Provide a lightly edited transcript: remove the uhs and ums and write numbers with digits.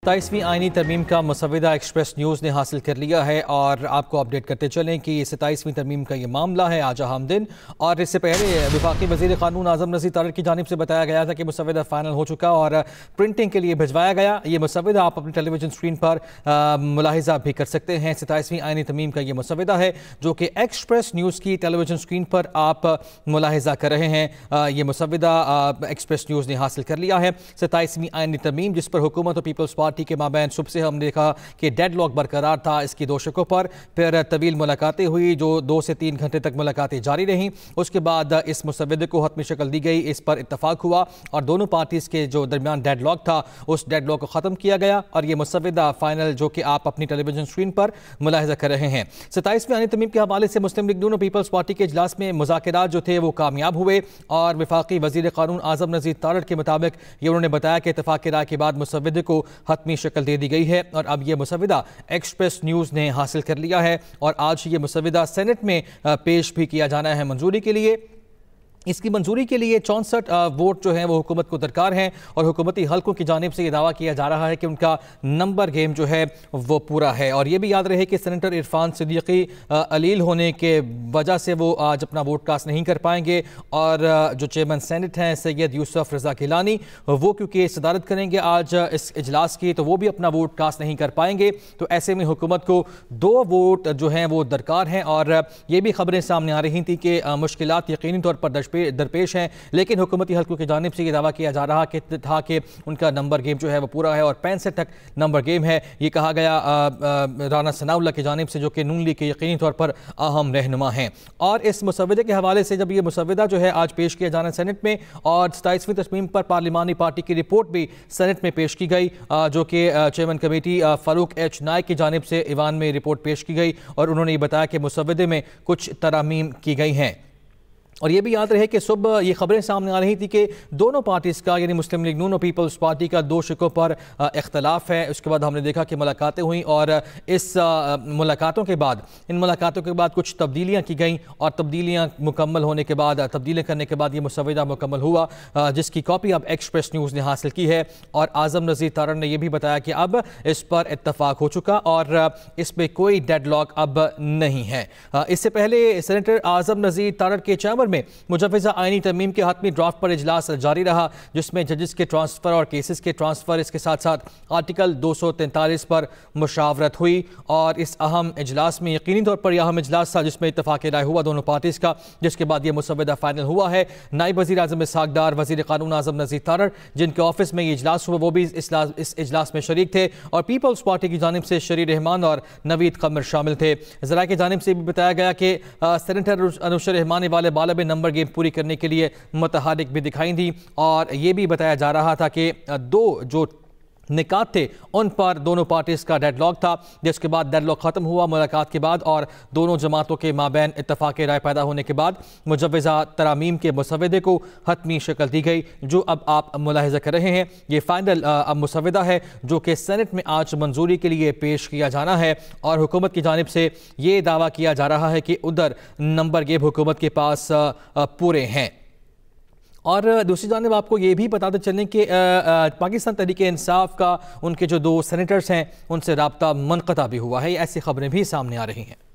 27ویں آئینی ترمیم کا مسودہ ایکسپریس نیوز نے حاصل کر لیا ہے اور آپ کو اپڈیٹ کرتے چلیں کہ 27ویں ترمیم کا یہ معاملہ ہے آج اہم دن، اور اس سے پہلے وفاقی وزیر قانون اعظم نذیر تارڑ کی جانب سے بتایا گیا تھا کہ مسودہ فائنل ہو چکا اور پرنٹنگ کے لیے بھجوایا گیا۔ یہ مسودہ آپ اپنی ٹیلی ویژن اسکرین پر ملاحظہ بھی کر سکتے ہیں۔ 27ویں آئینی ترمیم کا یہ مسودہ ہے جو کہ ایکسپریس نیوز کی ٹیلی ویژن اسکرین پر آپ ملاحظہ کر رہے ہیں۔ یہ مسودہ ایکسپریس نیوز نے حاصل کر لیا ہے۔ 27ویں آئینی ترمیم جس پر حکومت اور پیپلز پارٹی کے مابین صبح سے ہم نے دیکھا کہ ڈیڈ لاک برقرار تھا اس کی دو شقوں پر، پھر طویل ملاقاتیں ہوئی جو 2 سے 3 گھنٹے تک ملاقاتیں جاری رہیں۔ اس کے بعد اس مسودے کو حتمی شکل دی گئی، اس پر اتفاق ہوا اور دونوں پارٹیز کے جو درمیان ڈیڈ لاک تھا اس ڈیڈ لاک کو ختم کیا گیا، اور یہ مسودہ فائنل جو کہ آپ اپنی ٹیلی ویژن اسکرین پر ملاحظہ کر رہے ہیں۔ 27ویں آئینی ترمیم کے حوالے سے مسلم لیگ نون اور پیپلز پارٹی کے اجلاس میں مذاکرات جو تھے وہ کامیاب ہوئے، اور وفاقی وزیر قانون اعظم نذیر تارڑ کے مطابق یہ انہوں نے بتایا کہ اتفاق کی رائے کے بعد مسودے کو حتمی شکل دے دی گئی ہے، اور اب یہ مسودہ ایکسپریس نیوز نے حاصل کر لیا ہے اور آج یہ مسودہ سینٹ میں پیش بھی کیا جانا ہے منظوری کے لیے۔ اس کی منظوری کے لیے 64 ووٹ جو ہیں وہ حکومت کو درکار ہیں، اور حکومتی حلقوں کی جانب سے یہ دعویٰ کیا جا رہا ہے کہ ان کا نمبر گیم جو ہے وہ پورا ہے۔ اور یہ بھی یاد رہے کہ سینیٹر عرفان صدیقی علیل ہونے کے وجہ سے وہ آج اپنا ووٹ کاسٹ نہیں کر پائیں گے، اور جو چیئرمین سینٹ ہیں سید یوسف رضا گیلانی وہ کیونکہ صدارت کریں گے آج اس اجلاس کی، تو وہ بھی اپنا ووٹ کاسٹ نہیں کر پائیں گے۔ تو ایسے میں حکومت کو 2 ووٹ جو ہیں وہ درکار ہیں، اور یہ بھی خبریں سامنے آ رہی تھیں کہ مشکلات یقینی طور پر درپیش ہیں، لیکن حکومتی حلقوں کی جانب سے یہ دعویٰ کیا جا رہا تھا کہ ان کا نمبر گیم جو ہے وہ پورا ہے، اور 65 تک نمبر گیم ہے۔ یہ کہا گیا رانا ثناء اللہ کی جانب سے جو کہ نون لیگ کے یقینی طور پر اہم رہنما ہیں۔ اور اس مسودے کے حوالے سے جب یہ مسودہ جو ہے آج پیش کیا جانا سینٹ میں، اور 27ویں ترمیم پر پارلیمانی پارٹی کی رپورٹ بھی سینٹ میں پیش کی گئی جو کہ چیئرمین کمیٹی فاروق ایچ نائک کی جانب سے ایوان میں رپورٹ پیش کی گئی، اور انہوں نے یہ بتایا کہ مسودے میں کچھ ترامیم کی گئی ہیں۔ اور یہ بھی یاد رہے کہ صبح یہ خبریں سامنے آ رہی تھی کہ دونوں پارٹیز کا یعنی مسلم لیگ نون اور پیپلز پارٹی کا 2 شقوں پر اختلاف ہے۔ اس کے بعد ہم نے دیکھا کہ ملاقاتیں ہوئیں، اور اس ملاقاتوں کے بعد کچھ تبدیلیاں کی گئیں، اور تبدیلیاں مکمل ہونے کے بعد تبدیلیاں کرنے کے بعد یہ مسودہ مکمل ہوا، جس کی کاپی اب ایکسپریس نیوز نے حاصل کی ہے۔ اور اعظم نذیر تارڑ نے یہ بھی بتایا کہ اب اس پر اتفاق ہو چکا اور اس میں کوئی ڈیڈ لاک اب نہیں ہے۔ اس سے پہلے سینیٹر اعظم نذیر تارڑ کے چیمبر میں مجوزہ آئینی ترمیم کے حتمی ڈرافٹ پر اجلاس جاری رہا، جس میں ججز کے ٹرانسفر اور کیسز کے ٹرانسفر اس کے ساتھ ساتھ آرٹیکل 243 پر مشاورت ہوئی۔ اور اس اہم اجلاس میں یقینی طور پر یہ اہم اجلاس تھا جس میں اتفاق رائے ہوا دونوں پارٹیز کا، جس کے بعد یہ مسودہ فائنل ہوا ہے۔ نائب وزیر اعظم اسحاق ڈار، وزیر قانون اعظم نذیر تارڑ جن کے آفس میں یہ اجلاس ہوا وہ بھی اس اجلاس میں شریک تھے، اور پیپلز پارٹی کی جانب سے شریر رحمان اور نوید قمر شامل تھے۔ ذرائع کی جانب سے بھی بتایا گیا کہ سینیٹر انوشا رحمانی والے بالا میں نمبر گیم پوری کرنے کے لیے متحرک بھی دکھائی دی، اور یہ بھی بتایا جا رہا تھا کہ 2 جو نکات تھے ان پر دونوں پارٹیز کا ڈیڈ لاک تھا، جس کے بعد ڈیڈ لاک ختم ہوا ملاقات کے بعد، اور دونوں جماعتوں کے مابین اتفاق رائے پیدا ہونے کے بعد مجوزہ ترامیم کے مسودے کو حتمی شکل دی گئی، جو اب آپ ملاحظہ کر رہے ہیں۔ یہ فائنل اب مسودہ ہے جو کہ سینٹ میں آج منظوری کے لیے پیش کیا جانا ہے، اور حکومت کی جانب سے یہ دعویٰ کیا جا رہا ہے کہ ادھر نمبر گیم حکومت کے پاس پورے ہیں۔ اور دوسری جانب آپ کو یہ بھی بتاتے چلیں کہ پاکستان تحریک انصاف کا ان کے جو 2 سینیٹرز ہیں ان سے رابطہ منقطع بھی ہوا ہے، ایسی خبریں بھی سامنے آ رہی ہیں۔